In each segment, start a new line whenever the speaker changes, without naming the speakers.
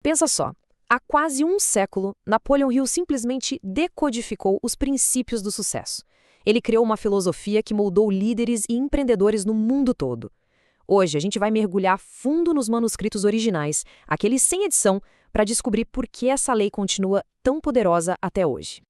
Pensa só, há quase um século, Napoleon Hill simplesmente decodificou os princípios do sucesso. Ele criou uma filosofia que moldou líderes e empreendedores no mundo todo. Hoje, a gente vai mergulhar fundo nos manuscritos originais, aqueles sem edição, para descobrir por que essa lei continua tão poderosa até hoje.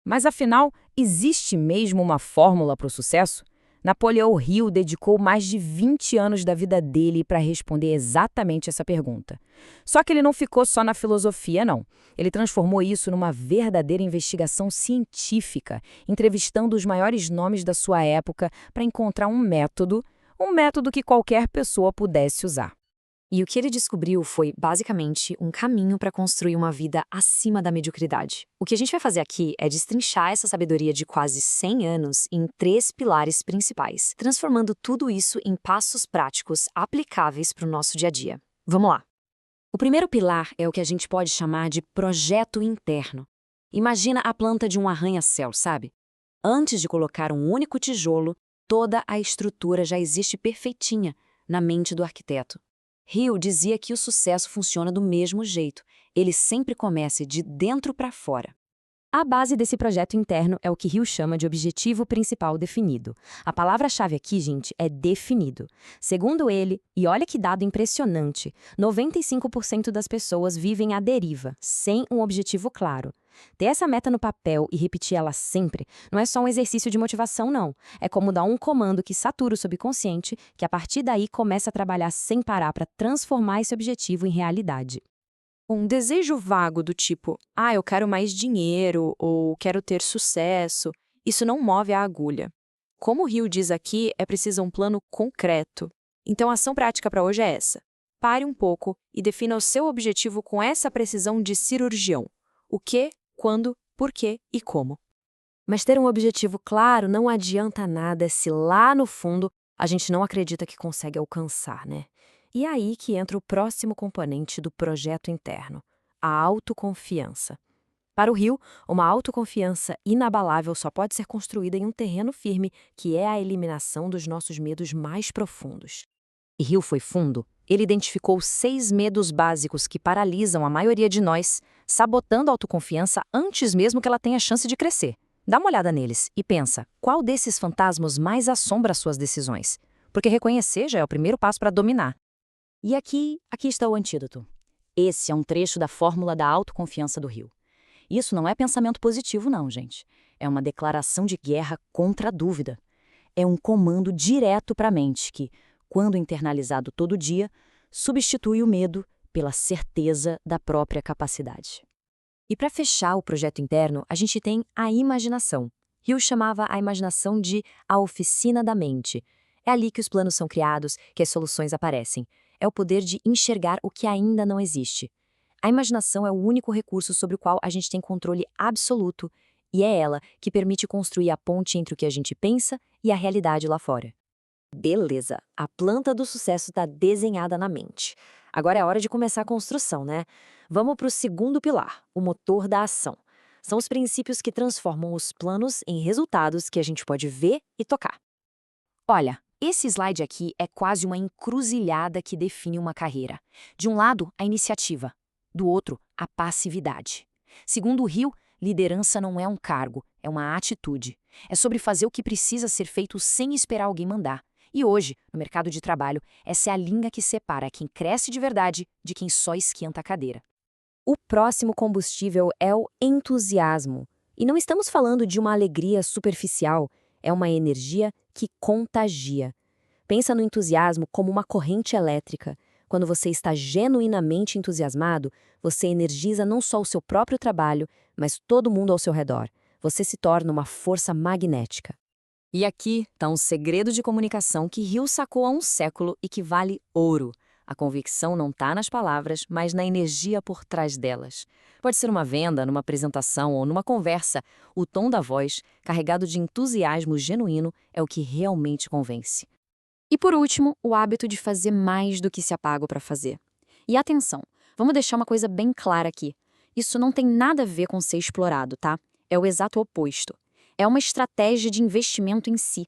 Mas afinal, existe mesmo uma fórmula para o sucesso? Napoleon Hill dedicou mais de 20 anos da vida dele para responder exatamente essa pergunta. Só que ele não ficou só na filosofia, não. Ele transformou isso numa verdadeira investigação científica, entrevistando os maiores nomes da sua época para encontrar um método que qualquer pessoa pudesse usar.
E o que ele descobriu foi, basicamente, um caminho para construir uma vida acima da mediocridade. O que a gente vai fazer aqui é destrinchar essa sabedoria de quase 100 anos em 3 pilares principais, transformando tudo isso em passos práticos aplicáveis para o nosso dia a dia. Vamos lá! O primeiro pilar é o que a gente pode chamar de projeto interno. Imagina a planta de um arranha-céu, sabe? Antes de colocar um único tijolo, toda a estrutura já existe perfeitinha na mente do arquiteto. Hill dizia que o sucesso funciona do mesmo jeito. Ele sempre começa de dentro para fora. A base desse projeto interno é o que Hill chama de objetivo principal definido. A palavra-chave aqui, gente, é definido. Segundo ele, e olha que dado impressionante, 95% das pessoas vivem à deriva, sem um objetivo claro. Ter essa meta no papel e repetir ela sempre não é só um exercício de motivação, não. É como dar um comando que satura o subconsciente, que a partir daí começa a trabalhar sem parar para transformar esse objetivo em realidade.
Um desejo vago do tipo, eu quero mais dinheiro ou quero ter sucesso, isso não move a agulha. Como o Hill diz aqui, é preciso um plano concreto. Então a ação prática para hoje é essa. Pare um pouco e defina o seu objetivo com essa precisão de cirurgião. O que, quando, por quê e como.
Mas ter um objetivo claro não adianta nada se lá no fundo a gente não acredita que consegue alcançar, né? E é aí que entra o próximo componente do projeto interno, a autoconfiança. Para o Hill, uma autoconfiança inabalável só pode ser construída em um terreno firme, que é a eliminação dos nossos medos mais profundos. E Hill foi fundo. Ele identificou 6 medos básicos que paralisam a maioria de nós, sabotando a autoconfiança antes mesmo que ela tenha chance de crescer. Dá uma olhada neles e pensa, qual desses fantasmas mais assombra suas decisões? Porque reconhecer já é o primeiro passo para dominar. E aqui está o antídoto. Esse é um trecho da fórmula da autoconfiança do Hill. Isso não é pensamento positivo, não, gente. É uma declaração de guerra contra a dúvida. É um comando direto para a mente que, quando internalizado todo dia, substitui o medo pela certeza da própria capacidade. E para fechar o projeto interno, a gente tem a imaginação. Hill chamava a imaginação de a oficina da mente. É ali que os planos são criados, que as soluções aparecem. É o poder de enxergar o que ainda não existe. A imaginação é o único recurso sobre o qual a gente tem controle absoluto, e é ela que permite construir a ponte entre o que a gente pensa e a realidade lá fora. Beleza, a planta do sucesso está desenhada na mente. Agora é hora de começar a construção, né? Vamos para o segundo pilar, o motor da ação. São os princípios que transformam os planos em resultados que a gente pode ver e tocar. Olha, esse slide aqui é quase uma encruzilhada que define uma carreira. De um lado, a iniciativa. Do outro, a passividade. Segundo o Hill, liderança não é um cargo, é uma atitude. É sobre fazer o que precisa ser feito sem esperar alguém mandar. E hoje, no mercado de trabalho, essa é a linha que separa quem cresce de verdade de quem só esquenta a cadeira. O próximo combustível é o entusiasmo. E não estamos falando de uma alegria superficial, é uma energia que contagia. Pensa no entusiasmo como uma corrente elétrica. Quando você está genuinamente entusiasmado, você energiza não só o seu próprio trabalho, mas todo mundo ao seu redor. Você se torna uma força magnética. E aqui está um segredo de comunicação que Hill sacou há um século e que vale ouro. A convicção não está nas palavras, mas na energia por trás delas. Pode ser uma venda, numa apresentação ou numa conversa. O tom da voz, carregado de entusiasmo genuíno, é o que realmente convence. E por último, o hábito de fazer mais do que se apaga para fazer. E atenção, vamos deixar uma coisa bem clara aqui. Isso não tem nada a ver com ser explorado, tá? É o exato oposto. É uma estratégia de investimento em si.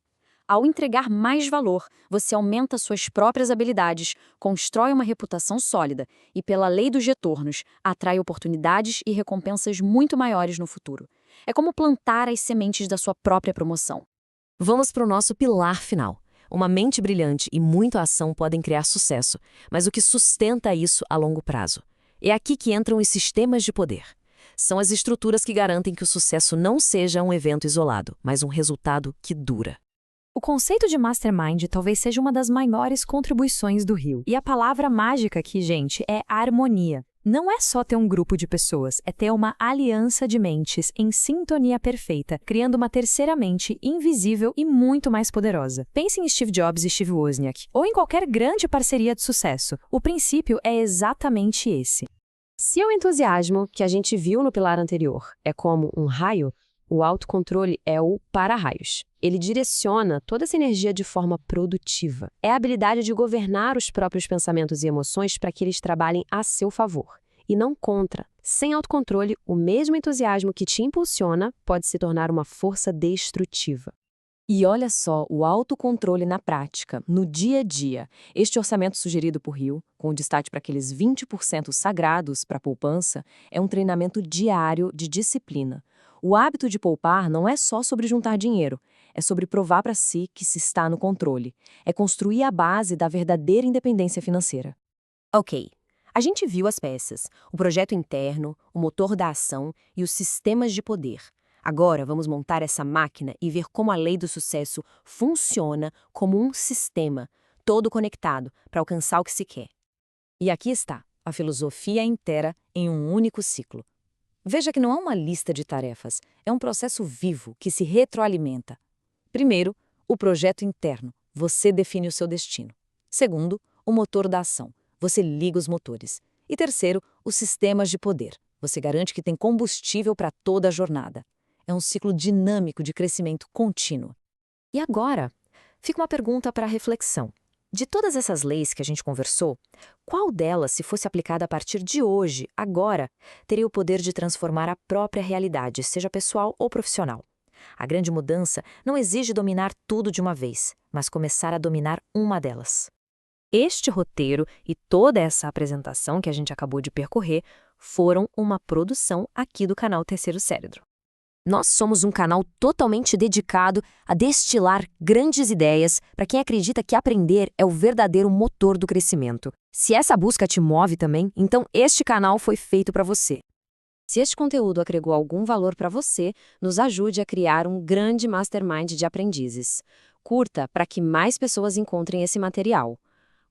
Ao entregar mais valor, você aumenta suas próprias habilidades, constrói uma reputação sólida e, pela lei dos retornos, atrai oportunidades e recompensas muito maiores no futuro. É como plantar as sementes da sua própria promoção.
Vamos para o nosso pilar final. Uma mente brilhante e muita ação podem criar sucesso, mas o que sustenta isso a longo prazo? É aqui que entram os sistemas de poder. São as estruturas que garantem que o sucesso não seja um evento isolado, mas um resultado que dura.
O conceito de mastermind talvez seja uma das maiores contribuições do Hill. E a palavra mágica aqui, gente, é harmonia. Não é só ter um grupo de pessoas, é ter uma aliança de mentes em sintonia perfeita, criando uma terceira mente invisível e muito mais poderosa. Pense em Steve Jobs e Steve Wozniak, ou em qualquer grande parceria de sucesso. O princípio é exatamente esse. Se o entusiasmo, que a gente viu no pilar anterior, é como um raio, o autocontrole é o para-raios. Ele direciona toda essa energia de forma produtiva. É a habilidade de governar os próprios pensamentos e emoções para que eles trabalhem a seu favor, e não contra. Sem autocontrole, o mesmo entusiasmo que te impulsiona pode se tornar uma força destrutiva. E olha só o autocontrole na prática, no dia a dia. Este orçamento sugerido por Hill, com destaque para aqueles 20% sagrados para a poupança, é um treinamento diário de disciplina. O hábito de poupar não é só sobre juntar dinheiro, é sobre provar para si que se está no controle. É construir a base da verdadeira independência financeira. Ok, a gente viu as peças, o projeto interno, o motor da ação e os sistemas de poder. Agora vamos montar essa máquina e ver como a lei do sucesso funciona como um sistema, todo conectado, para alcançar o que se quer. E aqui está, a filosofia inteira em um único ciclo. Veja que não é uma lista de tarefas, é um processo vivo que se retroalimenta. Primeiro, o projeto interno, você define o seu destino. Segundo, o motor da ação, você liga os motores. E terceiro, os sistemas de poder, você garante que tem combustível para toda a jornada. É um ciclo dinâmico de crescimento contínuo. E agora, fica uma pergunta para reflexão. De todas essas leis que a gente conversou, qual delas, se fosse aplicada a partir de hoje, agora, teria o poder de transformar a própria realidade, seja pessoal ou profissional? A grande mudança não exige dominar tudo de uma vez, mas começar a dominar uma delas. Este roteiro e toda essa apresentação que a gente acabou de percorrer foram uma produção aqui do canal Terceiro Cérebro. Nós somos um canal totalmente dedicado a destilar grandes ideias para quem acredita que aprender é o verdadeiro motor do crescimento. Se essa busca te move também, então este canal foi feito para você. Se este conteúdo agregou algum valor para você, nos ajude a criar um grande mastermind de aprendizes. Curta para que mais pessoas encontrem esse material.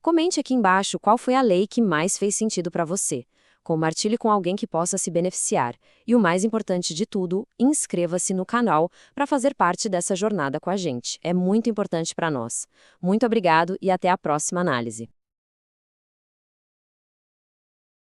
Comente aqui embaixo qual foi a lei que mais fez sentido para você. Compartilhe com alguém que possa se beneficiar. E o mais importante de tudo, inscreva-se no canal para fazer parte dessa jornada com a gente. É muito importante para nós. Muito obrigado e até a próxima análise.